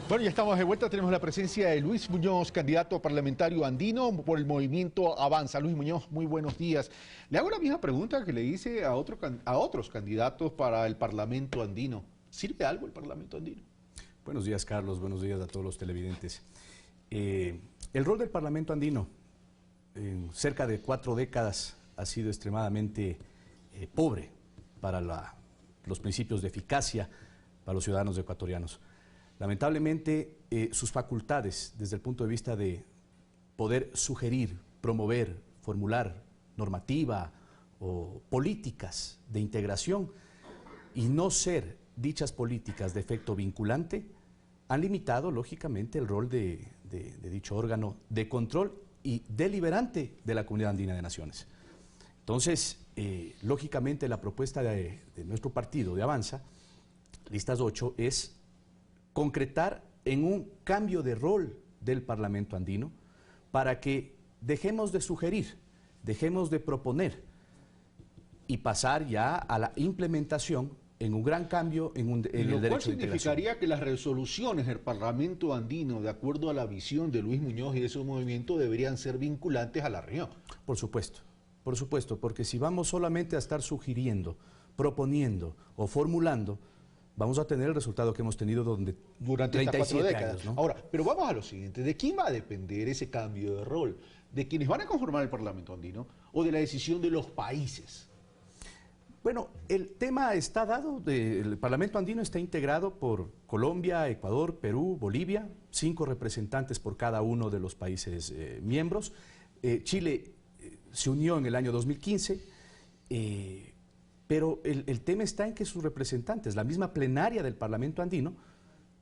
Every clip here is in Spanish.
Bueno, ya estamos de vuelta, tenemos la presencia de Luis Muñoz, candidato parlamentario andino por el movimiento Avanza. Luis Muñoz, muy buenos días. Le hago la misma pregunta que le hice a otros candidatos para el Parlamento andino. ¿Sirve algo el Parlamento andino? Buenos días, Carlos, buenos días a todos los televidentes. El rol del Parlamento andino en cerca de 4 décadas ha sido extremadamente pobre para los principios de eficacia para los ciudadanos ecuatorianos. Lamentablemente, sus facultades desde el punto de vista de poder sugerir, promover, formular normativa o políticas de integración y no ser dichas políticas de efecto vinculante, han limitado, lógicamente, el rol de dicho órgano de control y deliberante de la Comunidad Andina de Naciones. Entonces, lógicamente, la propuesta de nuestro partido, de Avanza, Listas 8, es concretar en un cambio de rol del Parlamento andino para que dejemos de sugerir, dejemos de proponer y pasar ya a la implementación en un gran cambio en el derecho de integración. Lo cual significaría que las resoluciones del Parlamento andino, de acuerdo a la visión de Luis Muñoz y de su movimiento, deberían ser vinculantes a la región. Por supuesto, porque si vamos solamente a estar sugiriendo, proponiendo o formulando, vamos a tener el resultado que hemos tenido durante estas 4 décadas. Años, ¿no? Ahora, pero vamos a lo siguiente, ¿de quién va a depender ese cambio de rol? ¿De quienes van a conformar el Parlamento andino o de la decisión de los países? Bueno, el tema está dado, el Parlamento andino está integrado por Colombia, Ecuador, Perú, Bolivia, 5 representantes por cada uno de los países miembros. Chile se unió en el año 2015, pero el tema está en que sus representantes, la misma plenaria del Parlamento andino,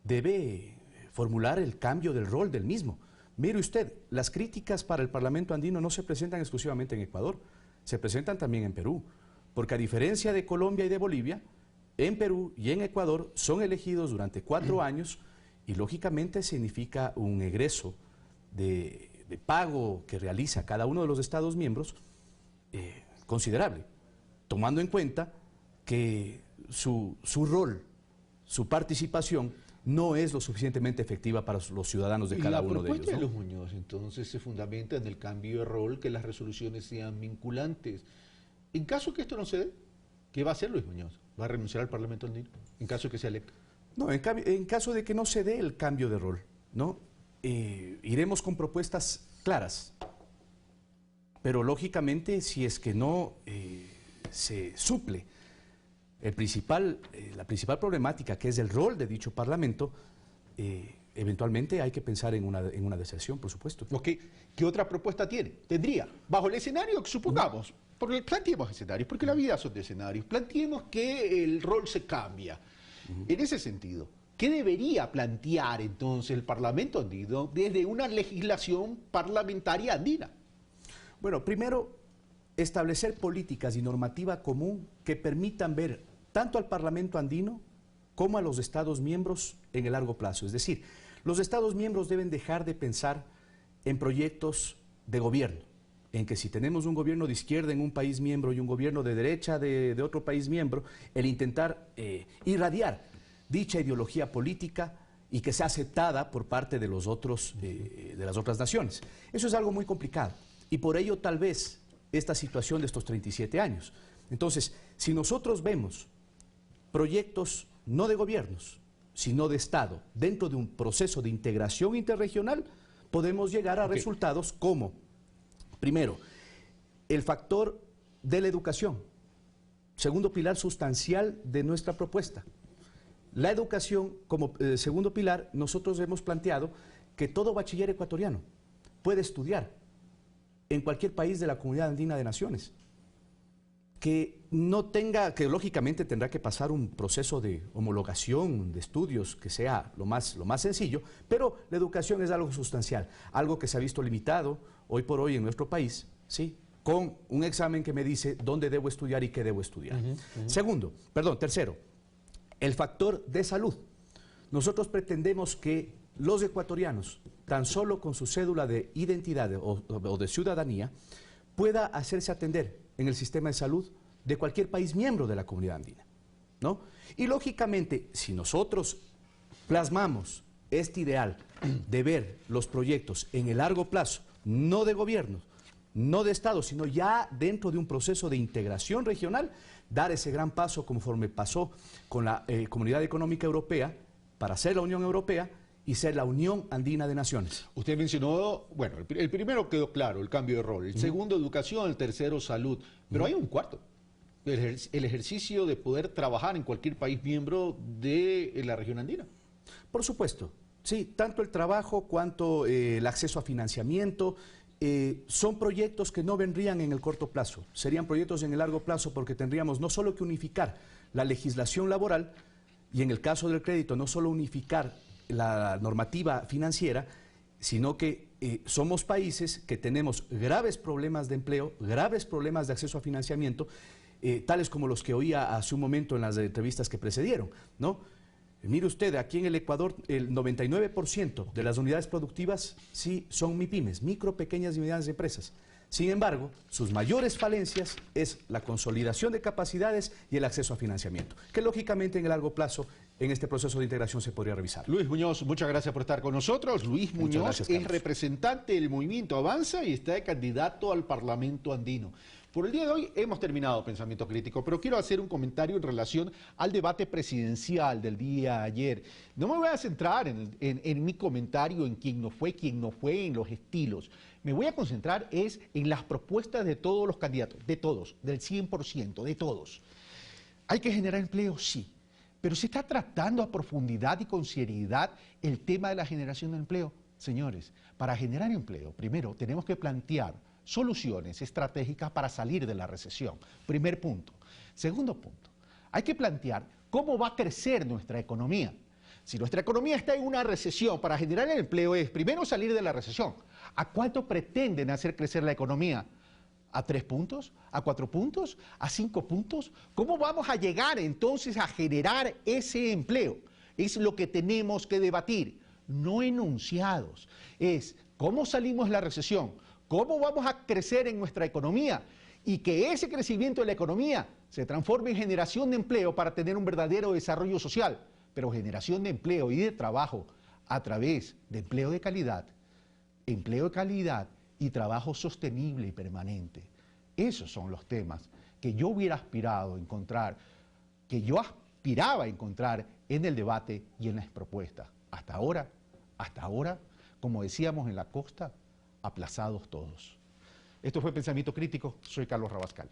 debe formular el cambio del rol del mismo. Mire usted, las críticas para el Parlamento andino no se presentan exclusivamente en Ecuador, se presentan también en Perú, porque a diferencia de Colombia y de Bolivia, en Perú y en Ecuador son elegidos durante 4 años y lógicamente significa un egreso de pago que realiza cada uno de los Estados miembros considerable, tomando en cuenta que su rol, su participación, no es lo suficientemente efectiva para los ciudadanos de cada uno de ellos. La propuesta de los Muñoz, entonces, se fundamenta en el cambio de rol, que las resoluciones sean vinculantes. En caso que esto no se dé, ¿qué va a hacer Luis Muñoz? ¿Va a renunciar al Parlamento andino? En caso de que sea electo. No, en caso de que no se dé el cambio de rol, ¿no? Iremos con propuestas claras, pero lógicamente si es que no se suple la principal problemática, que es el rol de dicho Parlamento, eventualmente hay que pensar en una deserción, por supuesto. Okay. ¿Qué otra propuesta tendría? Bajo el escenario que supongamos, porque planteemos escenarios, porque la vida son de escenarios, planteemos que el rol se cambia. En ese sentido, ¿qué debería plantear entonces el Parlamento andino desde una legislación parlamentaria andina? Bueno, primero, establecer políticas y normativa común que permitan ver tanto al Parlamento andino como a los Estados miembros en el largo plazo. Es decir, los Estados miembros deben dejar de pensar en proyectos de gobierno, en que si tenemos un gobierno de izquierda en un país miembro y un gobierno de derecha de otro país miembro, el intentar irradiar dicha ideología política y que sea aceptada por parte de las otras naciones. Eso es algo muy complicado y por ello tal vez esta situación de estos 37 años. Entonces, si nosotros vemos proyectos no de gobiernos, sino de Estado, dentro de un proceso de integración interregional, podemos llegar a resultados como, primero, el factor de la educación, segundo pilar sustancial de nuestra propuesta. La educación, como segundo pilar, nosotros hemos planteado que todo bachiller ecuatoriano puede estudiar en cualquier país de la Comunidad Andina de Naciones, que lógicamente tendrá que pasar un proceso de homologación, de estudios, que sea lo más sencillo, pero la educación es algo sustancial, algo que se ha visto limitado hoy por hoy en nuestro país, ¿sí?, con un examen que me dice dónde debo estudiar y qué debo estudiar. Tercero, el factor de salud. Nosotros pretendemos que los ecuatorianos, tan solo con su cédula de identidad o de ciudadanía, pueda hacerse atender en el sistema de salud de cualquier país miembro de la Comunidad Andina, ¿no? Y lógicamente, si nosotros plasmamos este ideal de ver los proyectos en el largo plazo, no de gobierno, no de Estado, sino ya dentro de un proceso de integración regional, dar ese gran paso conforme pasó con la Comunidad Económica Europea para ser la Unión Europea y ser la Unión Andina de Naciones. Usted mencionó, bueno, el primero quedó claro, el cambio de rol, el segundo educación, el tercero salud, pero hay un cuarto, el ejercicio de poder trabajar en cualquier país miembro de la región andina. Por supuesto, sí, tanto el trabajo cuanto el acceso a financiamiento, son proyectos que no vendrían en el corto plazo, serían proyectos en el largo plazo porque tendríamos no solo que unificar la legislación laboral y en el caso del crédito no solo unificar la normativa financiera, sino que somos países que tenemos graves problemas de empleo, graves problemas de acceso a financiamiento, tales como los que oía hace un momento en las entrevistas que precedieron, ¿no? Mire usted, aquí en el Ecuador el 99% de las unidades productivas sí son MIPYMES, micro, pequeñas y medianas empresas. Sin embargo, sus mayores falencias es la consolidación de capacidades y el acceso a financiamiento, que lógicamente en el largo plazo en este proceso de integración se podría revisar. Luis Muñoz, muchas gracias por estar con nosotros. Luis Muñoz es representante del Movimiento Avanza y está de candidato al Parlamento Andino. Por el día de hoy hemos terminado Pensamiento Crítico, pero quiero hacer un comentario en relación al debate presidencial del día de ayer. No me voy a centrar en mi comentario en quién no fue, en los estilos. Me voy a concentrar en las propuestas de todos los candidatos, de todos, del 100%, de todos. ¿Hay que generar empleo? Sí. Pero ¿se está tratando a profundidad y con seriedad el tema de la generación de empleo? Señores, para generar empleo, primero tenemos que plantear soluciones estratégicas para salir de la recesión. Primer punto. Segundo punto, hay que plantear cómo va a crecer nuestra economía. Si nuestra economía está en una recesión, para generar el empleo es primero salir de la recesión. ¿A cuánto pretenden hacer crecer la economía? ¿A 3 puntos? ¿A 4 puntos? ¿A 5 puntos? ¿Cómo vamos a llegar entonces a generar ese empleo? Es lo que tenemos que debatir, no enunciados. Es cómo salimos de la recesión, cómo vamos a crecer en nuestra economía y que ese crecimiento de la economía se transforme en generación de empleo para tener un verdadero desarrollo social, pero generación de empleo y de trabajo a través de empleo de calidad y trabajo sostenible y permanente. Esos son los temas que yo hubiera aspirado a encontrar, que yo aspiraba a encontrar en el debate y en las propuestas. Hasta ahora, como decíamos en la costa, aplazados todos. Esto fue Pensamiento Crítico, soy Carlos Rabascal.